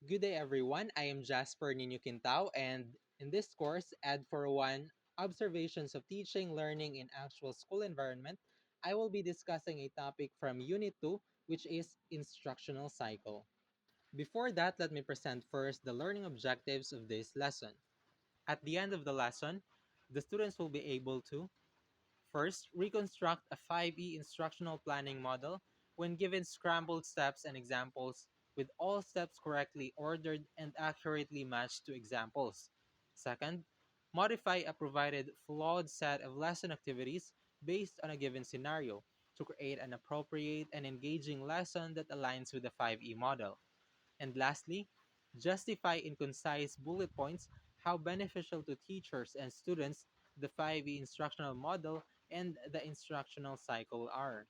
Good day, everyone. I am Jasper Nino Quintao, and in this course, Ed for One Observations of Teaching, Learning in Actual School Environment, I will be discussing a topic from Unit 2, which is instructional cycle. Before that, let me present first the learning objectives of this lesson. At the end of the lesson, the students will be able to first, reconstruct a 5E instructional planning model when given scrambled steps and examples with all steps correctly ordered and accurately matched to examples. Second, modify a provided flawed set of lesson activities based on a given scenario to create an appropriate and engaging lesson that aligns with the 5E model. And lastly, justify in concise bullet points how beneficial to teachers and students the 5E instructional model and the instructional cycle are.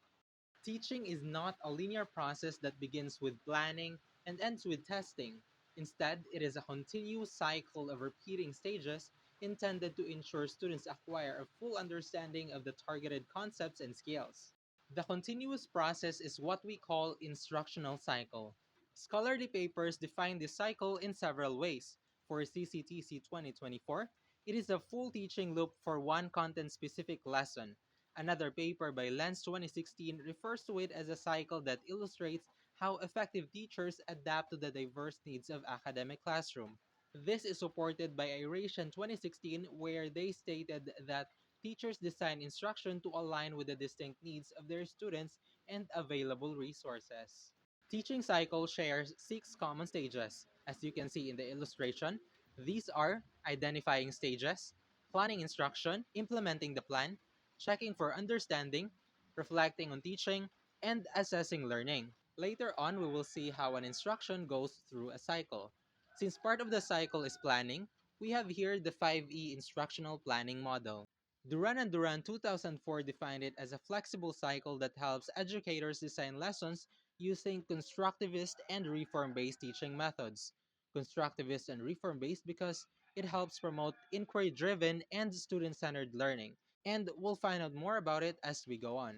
Teaching is not a linear process that begins with planning and ends with testing. Instead, it is a continuous cycle of repeating stages intended to ensure students acquire a full understanding of the targeted concepts and skills. The continuous process is what we call instructional cycle. Scholarly papers define this cycle in several ways. For CCTC 2024, it is a full teaching loop for one content-specific lesson. Another paper by Lenz 2016 refers to it as a cycle that illustrates how effective teachers adapt to the diverse needs of academic classroom. This is supported by Iration 2016, where they stated that teachers design instruction to align with the distinct needs of their students and available resources. Teaching cycle shares six common stages. As you can see in the illustration, these are identifying stages, planning instruction, implementing the plan, checking for understanding, reflecting on teaching, and assessing learning. Later on, we will see how an instruction goes through a cycle. Since part of the cycle is planning, we have here the 5E instructional planning model. Duran and Duran 2004 defined it as a flexible cycle that helps educators design lessons using constructivist and reform-based teaching methods. Constructivist and reform-based because it helps promote inquiry-driven and student-centered learning, and we'll find out more about it as we go on.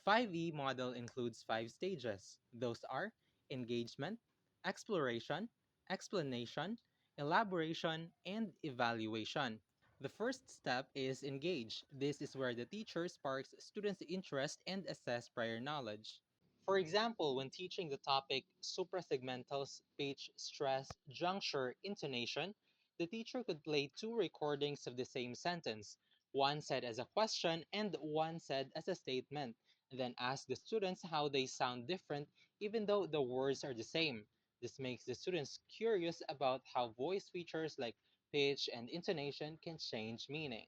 5E model includes five stages. Those are engagement, exploration, explanation, elaboration, and evaluation. The first step is engage. This is where the teacher sparks students' interest and assess prior knowledge. For example, when teaching the topic suprasegmentals, pitch, stress, juncture, intonation, the teacher could play two recordings of the same sentence, one said as a question and one said as a statement, and then ask the students how they sound different even though the words are the same. This makes the students curious about how voice features like pitch and intonation can change meaning.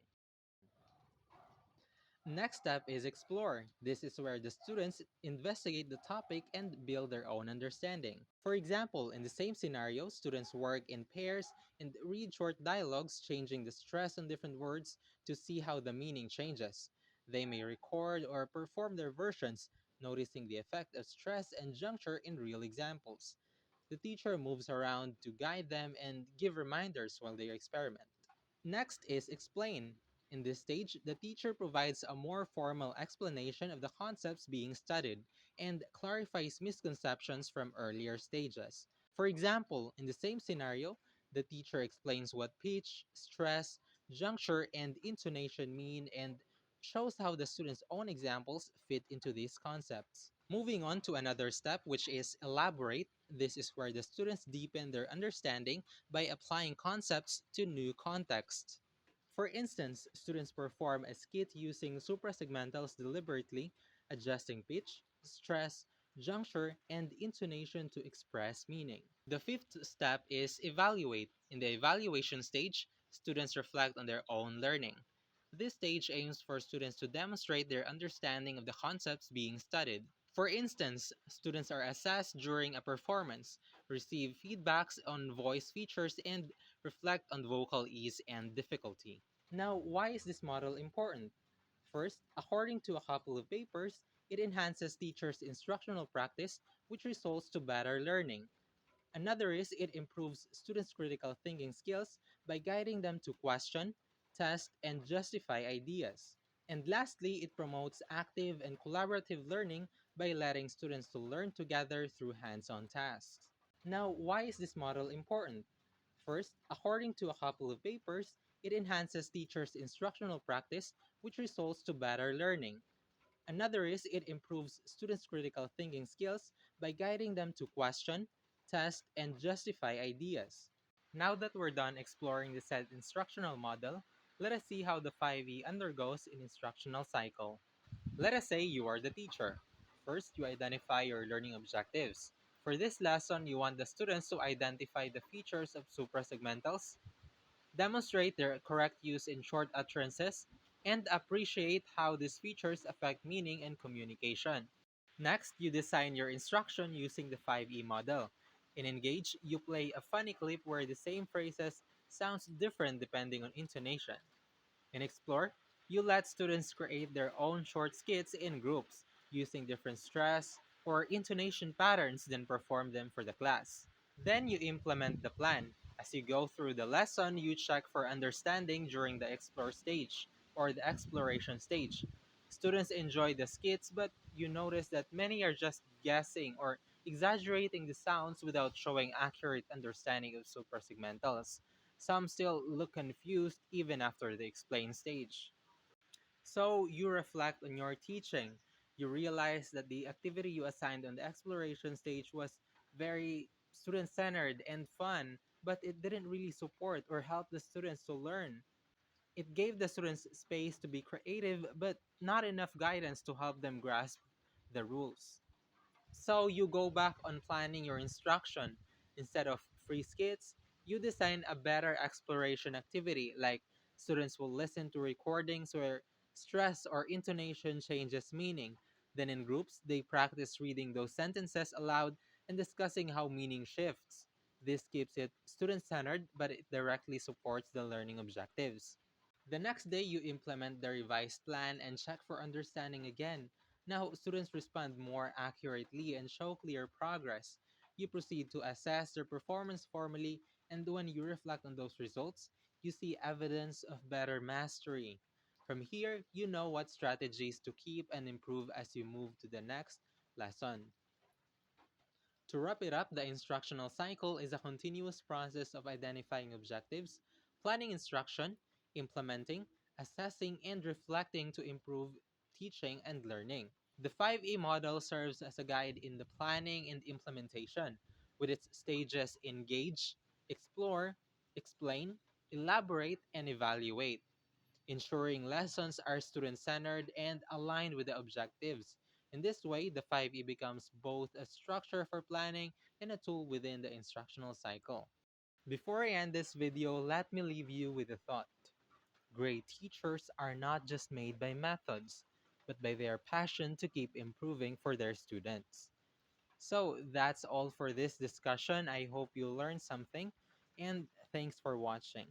Next step is explore. This is where the students investigate the topic and build their own understanding. For example, in the same scenario, students work in pairs and read short dialogues, changing the stress on different words to see how the meaning changes. They may record or perform their versions, noticing the effect of stress and juncture in real examples. The teacher moves around to guide them and give reminders while they experiment. Next is explain. In this stage, the teacher provides a more formal explanation of the concepts being studied and clarifies misconceptions from earlier stages. For example, in the same scenario, the teacher explains what pitch, stress, juncture, and intonation mean and shows how the students' own examples fit into these concepts. Moving on to another step, which is elaborate. This is where the students deepen their understanding by applying concepts to new contexts. For instance, students perform a skit using suprasegmentals deliberately, adjusting pitch, stress, juncture, and intonation to express meaning. The fifth step is evaluate. In the evaluation stage, students reflect on their own learning. This stage aims for students to demonstrate their understanding of the concepts being studied. For instance, students are assessed during a performance, receive feedbacks on voice features, and reflect on vocal ease and difficulty. Now, why is this model important? First, according to a couple of papers, it enhances teachers' instructional practice, which results to better learning. Another is it improves students' critical thinking skills by guiding them to question, test, and justify ideas. And lastly, it promotes active and collaborative learning by letting students to learn together through hands-on tasks. Now, why is this model important? First, according to a couple of papers, it enhances teachers' instructional practice, which results to better learning. Another is it improves students' critical thinking skills by guiding them to question, test, and justify ideas. Now that we're done exploring the said instructional model, let us see how the 5E undergoes an instructional cycle. Let us say you are the teacher. First, you identify your learning objectives. For this lesson, you want the students to identify the features of suprasegmentals, demonstrate their correct use in short utterances, and appreciate how these features affect meaning and communication. Next, you design your instruction using the 5E model. In Engage, you play a funny clip where the same phrases sounds different depending on intonation. In Explore, you let students create their own short skits in groups, using different stress or intonation patterns, then perform them for the class. Then you implement the plan. As you go through the lesson, you check for understanding during the explore stage or the exploration stage. Students enjoy the skits, but you notice that many are just guessing or exaggerating the sounds without showing accurate understanding of suprasegmentals. Some still look confused even after the explain stage. So you reflect on your teaching. You realize that the activity you assigned on the exploration stage was very student centered and fun, but it didn't really support or help the students to learn. It gave the students space to be creative, but not enough guidance to help them grasp the rules. So you go back on planning your instruction. Instead of free skits, you design a better exploration activity, like students will listen to recordings where stress or intonation changes meaning. Then in groups, they practice reading those sentences aloud and discussing how meaning shifts. This keeps it student centered, but it directly supports the learning objectives. The next day, you implement the revised plan and check for understanding again. Now, students respond more accurately and show clear progress. You proceed to assess their performance formally, and when you reflect on those results, you see evidence of better mastery. From here, you know what strategies to keep and improve as you move to the next lesson. To wrap it up, the instructional cycle is a continuous process of identifying objectives, planning instruction, implementing, assessing, and reflecting to improve teaching and learning. The 5E model serves as a guide in the planning and implementation, with its stages engage, explore, explain, elaborate, and evaluate, ensuring lessons are student centered and aligned with the objectives. In this way, the 5E becomes both a structure for planning and a tool within the instructional cycle. Before I end this video, let me leave you with a thought. Great teachers are not just made by methods, but by their passion to keep improving for their students. So that's all for this discussion. I hope you learned something, and thanks for watching.